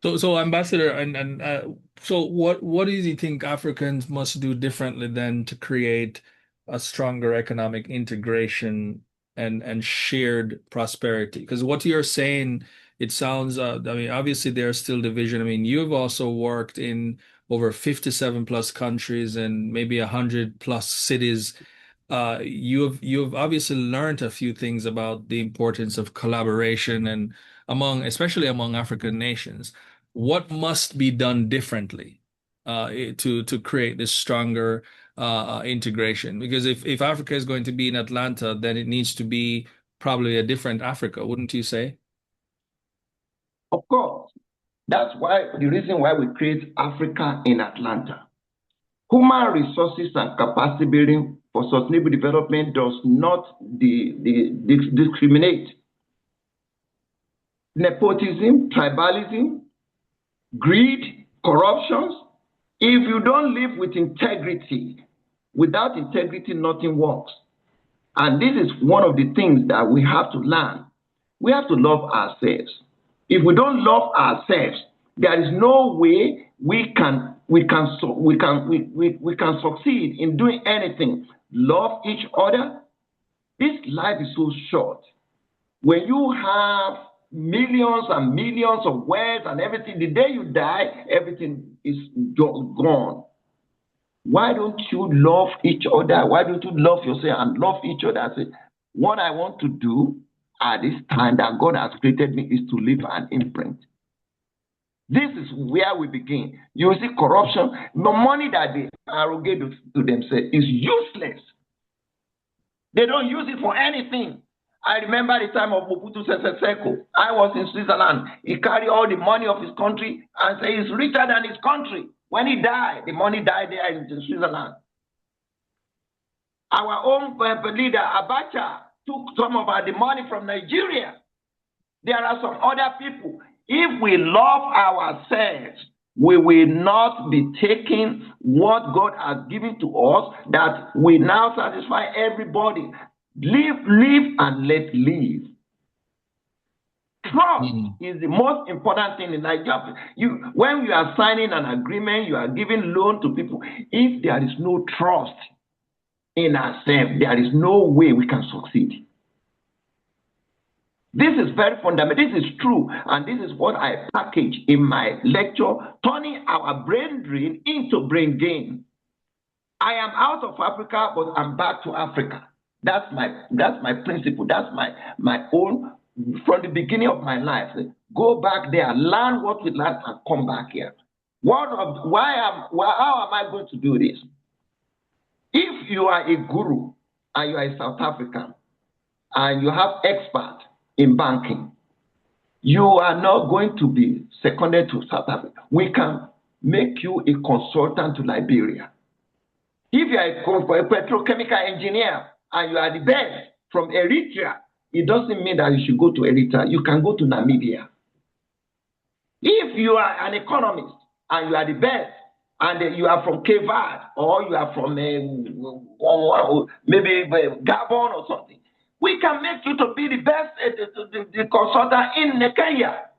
So Ambassador, so what do you think Africans must do differently then to create a stronger economic integration and shared prosperity? Because what you're saying, it sounds, I mean, obviously there's still division. I mean, you've also worked in over 57 plus countries and maybe 100 plus cities. You've obviously learned a few things about the importance of collaboration and especially among African nations. What must be done differently to create this stronger integration? Because if Africa is going to be in Atlanta, then it needs to be probably a different Africa, wouldn't you say? Of course. That's why the reason why we create Africa in Atlanta. Human resources and capacity building for sustainable development does not discriminate. Nepotism, tribalism, greed, corruptions. If you don't live with integrity, without integrity, nothing works. And this is one of the things that we have to learn. We have to love ourselves. If we don't love ourselves, there is no way we can succeed in doing anything. Love each other. This life is so short. When you have millions and millions of wealth and everything, the day you die, everything is gone. Why don't you love each other? Why don't you love yourself and love each other? I say, what I want to do at this time that God has created me is to leave an imprint. This is where we begin. You see corruption, the money that they arrogate to themselves is useless. They don't use it for anything. I remember the time of Mobutu Sese Seko. I was in Switzerland. He carried all the money of his country and said he's richer than his country. When he died, the money died there in Switzerland. Our own leader, Abacha, took some of the money from Nigeria. There are some other people. If we love ourselves, we will not be taking what God has given to us that we now satisfy everybody. Live and let live. Trust is the most important thing in Nigeria. When you are signing an agreement, you are giving loan to people. If there is no trust in ourselves, there is no way we can succeed. This is very fundamental. This is true. And this is what I package in my lecture, turning our brain drain into brain gain. I am out of Africa, but I'm back to Africa. That's my principle. That's my own from the beginning of my life. Go back there, learn what we learn, and come back here. How am I going to do this? If you are a guru and you are a South African and you have expert in banking, you are not going to be seconded to South Africa. We can make you a consultant to Liberia. If you are a petrochemical engineer and you are the best from Eritrea, it doesn't mean that you should go to Eritrea. You can go to Namibia. If you are an economist and you are the best, and you are from Cape Verde, or you are from maybe Gabon or something, we can make you to be the best the consultant in Kenya.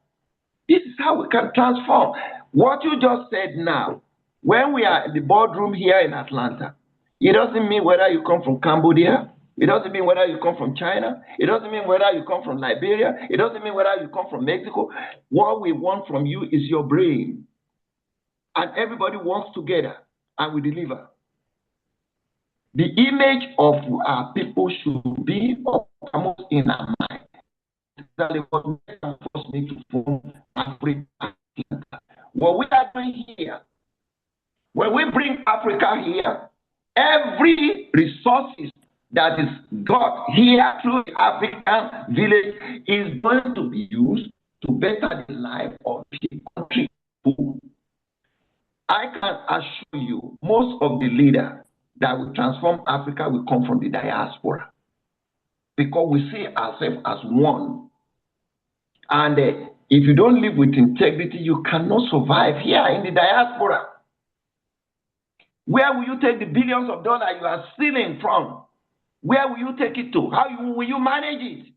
This is how we can transform. What you just said now, when we are in the boardroom here in Atlanta, it doesn't mean whether you come from Cambodia, it doesn't mean whether you come from China, it doesn't mean whether you come from Liberia, it doesn't mean whether you come from Mexico. What we want from you is your brain. And everybody works together and we deliver. The image of our people should be almost in our mind. That is what we first need to form Africa. What we are doing here, when we bring Africa here, every resources that is got here through the African village is going to be used to better the life of the country. I can assure you, most of the leaders that will transform Africa will come from the diaspora, because we see ourselves as one. And if you don't live with integrity, you cannot survive here in the diaspora. Where will you take the billions of dollars you are stealing from? Where will you take it to? How will you manage it?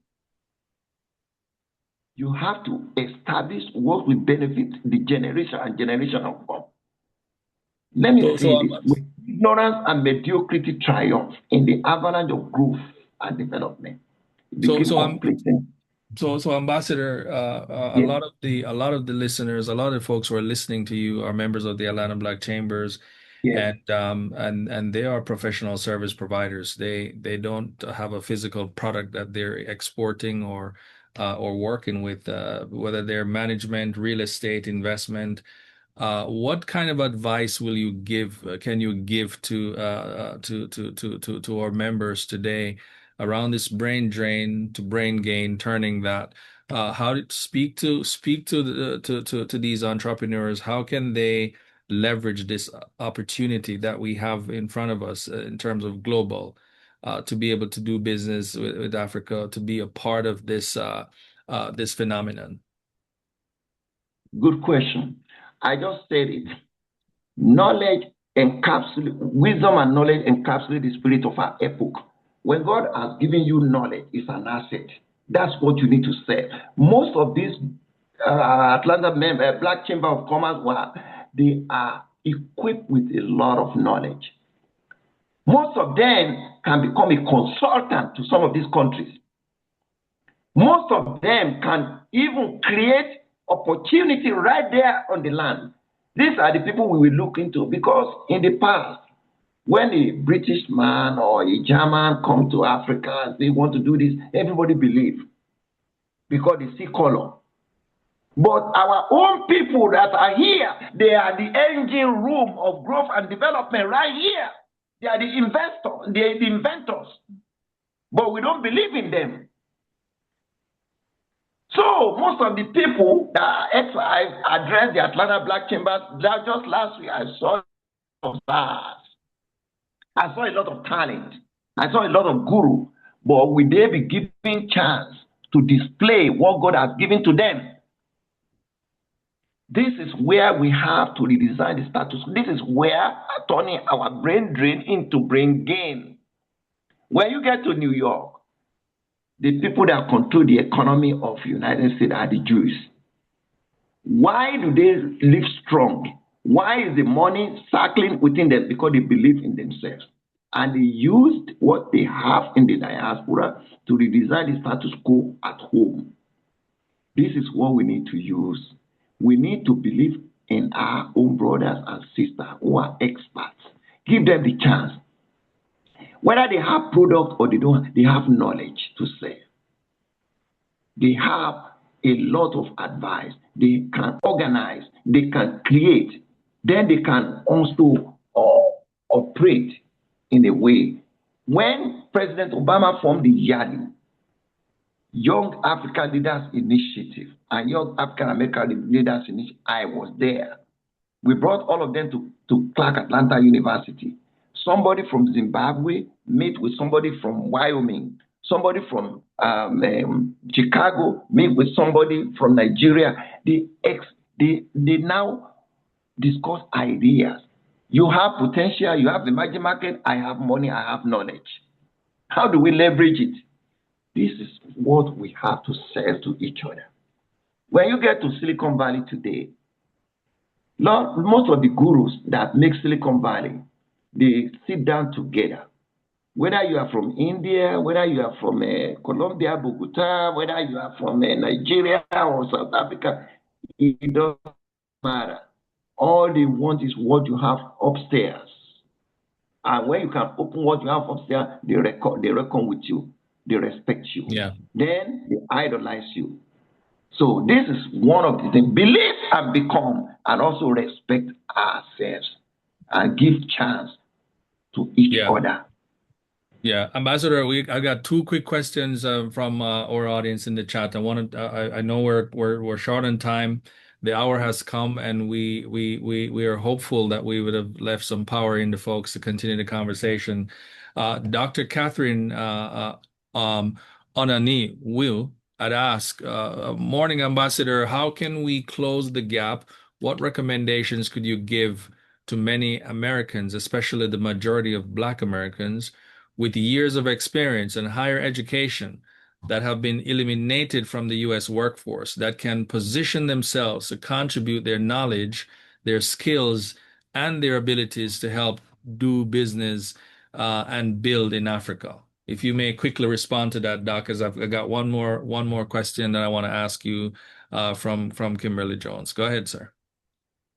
You have to establish what will benefit the generation and generation of come. Let me say this. With ignorance and mediocrity triumph in the avalanche of growth and development. So Ambassador, a lot of the listeners, a lot of the folks who are listening to you are members of the Atlanta Black Chambers, and they are professional service providers. They don't have a physical product that they're exporting or working with, whether they're management, real estate, investment. What kind of advice will you give? Can you give to our members today around this brain drain to brain gain, turning that? How to speak to these entrepreneurs? How can they leverage this opportunity that we have in front of us in terms of global, to be able to do business with Africa, to be a part of this this phenomenon? Good question. I just said it. Knowledge encapsulates, wisdom and knowledge encapsulate the spirit of our epoch. When God has given you knowledge, it's an asset. That's what you need to say. Most of these Atlanta Black Chamber of Commerce, they are equipped with a lot of knowledge. Most of them can become a consultant to some of these countries. Most of them can even create opportunity right there on the land. These are the people we will look into, because in the past, when a British man or a German come to Africa and they want to do this, everybody believes, because they see color. But our own people that are here, they are the engine room of growth and development right here. They are the inventors. But we don't believe in them. So most of the people that I addressed the Atlanta Black Chambers, just last week I saw stars. I saw a lot of talent. I saw a lot of guru. But will they be given chance to display what God has given to them? This is where we have to redesign the status. This is where turning our brain drain into brain gain. When you get to New York, the people that control the economy of the United States are the Jews. Why do they live strong? Why is the money circling within them? Because they believe in themselves. And they used what they have in the diaspora to redesign the status quo at home. This is what we need to use. We need to believe in our own brothers and sisters who are experts. Give them the chance. Whether they have product or they don't, they have knowledge to sell. They have a lot of advice. They can organize. They can create. Then they can also operate in a way. When President Obama formed the YALI, Young African Leaders Initiative, and Young African American Leaders Initiative, I was there. We brought all of them to Clark Atlanta University. Somebody from Zimbabwe met with somebody from Wyoming. Somebody from Chicago met with somebody from Nigeria. They now discuss ideas. You have potential, you have the emerging market, I have money, I have knowledge. How do we leverage it? This is what we have to sell to each other. When you get to Silicon Valley today, most of the gurus that make Silicon Valley, they sit down together. Whether you are from India, whether you are from Colombia, Bogota, whether you are from Nigeria or South Africa, it doesn't matter. All they want is what you have upstairs. And when you can open what you have upstairs, they reckon with you, they respect you. Yeah. Then they idolize you. So this is one of the things. Believe and become, and also respect ourselves and give chance to each other. Yeah, Ambassador, I got two quick questions from our audience in the chat. I know we're short on time. The hour has come, and we are hopeful that we would have left some power in the folks to continue the conversation. Dr. Catherine Onani Will had asked, morning, Ambassador, how can we close the gap? What recommendations could you give to many Americans, especially the majority of Black Americans, with years of experience and higher education that have been eliminated from the U.S. workforce, that can position themselves to contribute their knowledge, their skills, and their abilities to help do business and build in Africa? If you may quickly respond to that, Doc, as I've got one more question that I want to ask you from Kimberly Jones. Go ahead, sir.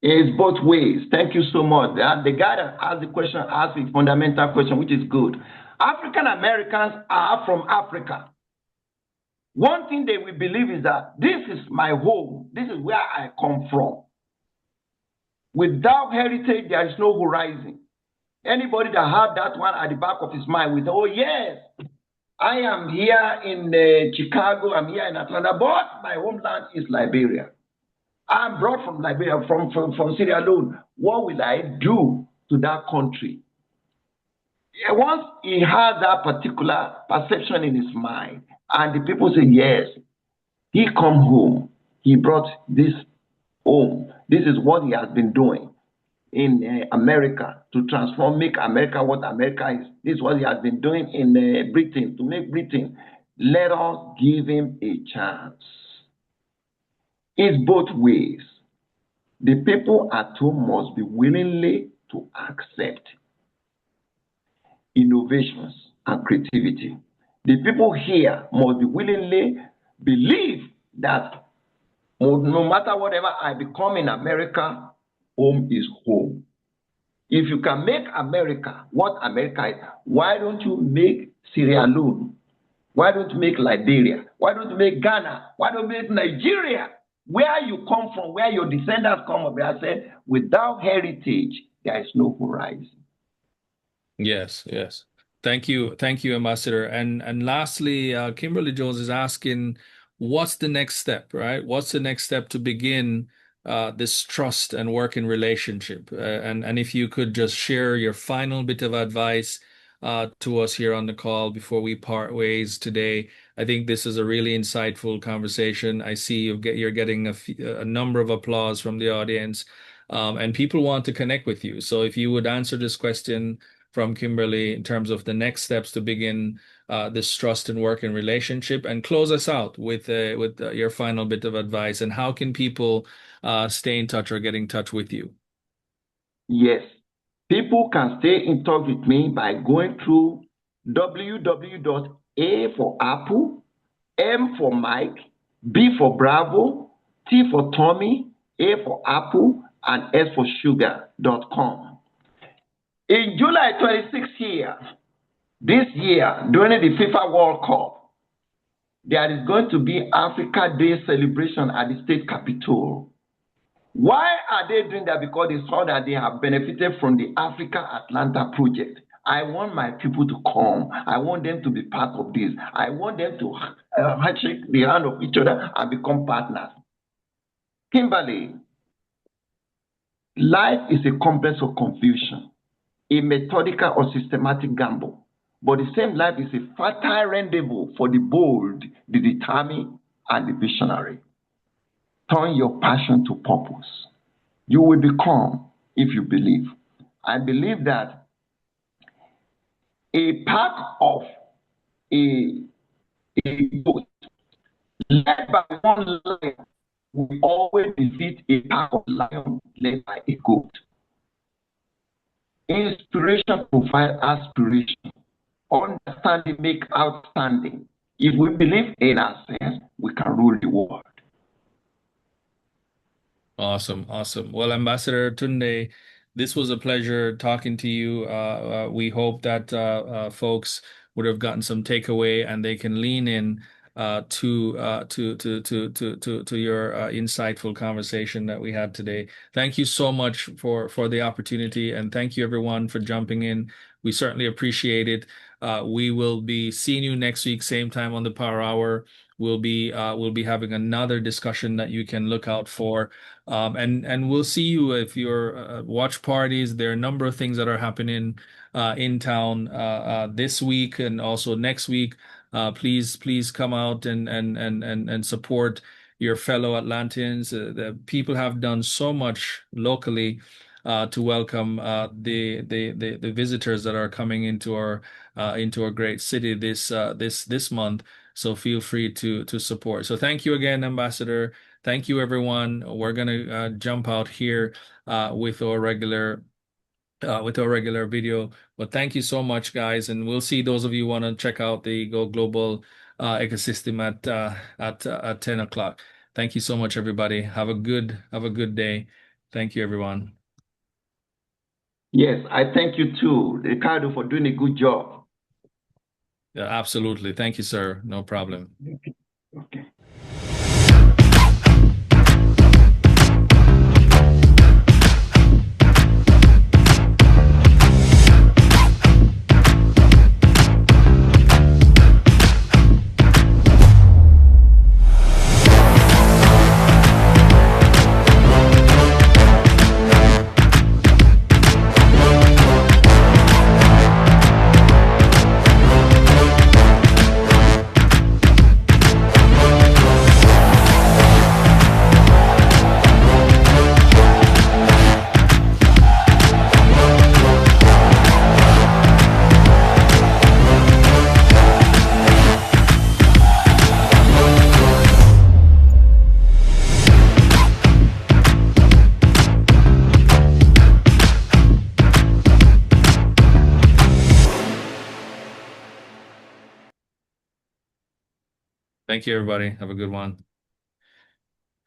It's both ways. Thank you so much. The guy that asked the question asked a fundamental question, which is good. African Americans are from Africa. One thing they will believe is that this is my home. This is where I come from. Without heritage, there is no horizon. Anybody that had that one at the back of his mind will say, oh, yes, I am here in Chicago, I'm here in Atlanta, but my homeland is Liberia. I'm brought from Liberia, from Sierra Leone. What will I do to that country? Once he has that particular perception in his mind, and the people say, yes, he come home, he brought this home. This is what he has been doing in America to transform, make America what America is. This is what he has been doing in Britain, to make Britain. Let us give him a chance. It's both ways. The people at home must be willingly to accept innovations and creativity. The people here must be willingly believe that no matter whatever I become in America, home is home. If you can make America what America is, why don't you make Sierra Leone? Why don't you make Liberia? Why don't you make Ghana? Why don't you make Nigeria? Where you come from, where your descendants come from, I said, without heritage, there is no horizon. Yes. Thank you, Ambassador. And lastly, Kimberly Jones is asking, what's the next step, right? What's the next step to begin this trust and working relationship? And if you could just share your final bit of advice to us here on the call before we part ways today. I think this is a really insightful conversation. I see you're getting a number of applause from the audience, and people want to connect with you. So if you would answer this question from Kimberly in terms of the next steps to begin this trust and working relationship, and close us out with your final bit of advice, and how can people stay in touch or get in touch with you? Yes. People can stay in touch with me by going through www.A for Apple, M for Mike, B for Bravo, T for Tommy, A for Apple, and S for Sugar.com. In July 26th here, This year, during the FIFA World Cup, there is going to be Africa Day celebration at the state capitol. Why are they doing that? Because they saw that they have benefited from the Africa Atlanta project. I want my people to come. I want them to be part of this. I want them to shake the hand of each other and become partners. Kimberly, life is a complex of confusion, a methodical or systematic gamble. But the same life is a fertile rendezvous for the bold, the determined, and the visionary. Turn your passion to purpose. You will become if you believe. I believe that a pack of a goat led by one lion will always defeat a pack of lions led by a goat. Inspiration provides aspiration. Understanding make outstanding. If we believe in ourselves, we can rule the world. Awesome, awesome. Well, Ambassador Tunde, this was a pleasure talking to you. We hope that folks would have gotten some takeaway and they can lean in to your insightful conversation that we had today. Thank you so much for the opportunity, and thank you everyone for jumping in. We certainly appreciate it. We will be seeing you next week, same time on the Power Hour. We'll be having another discussion that you can look out for. And we'll see you if your watch parties. There are a number of things that are happening in town this week and also next week. Please come out and support your fellow Atlanteans. The people have done so much locally to welcome the visitors that are coming into our great city this month. So feel free to support. So thank you again, Ambassador. Thank you, everyone. We're gonna jump out here with our regular video. But thank you so much, guys, and we'll see those of you who want to check out the Go Global ecosystem at 10 o'clock. Thank you so much, everybody. Have a good day. Thank you, everyone. Yes, I thank you too, Ricardo, for doing a good job. Yeah, absolutely. Thank you, sir. No problem. Okay. Thank you, everybody. Have a good one.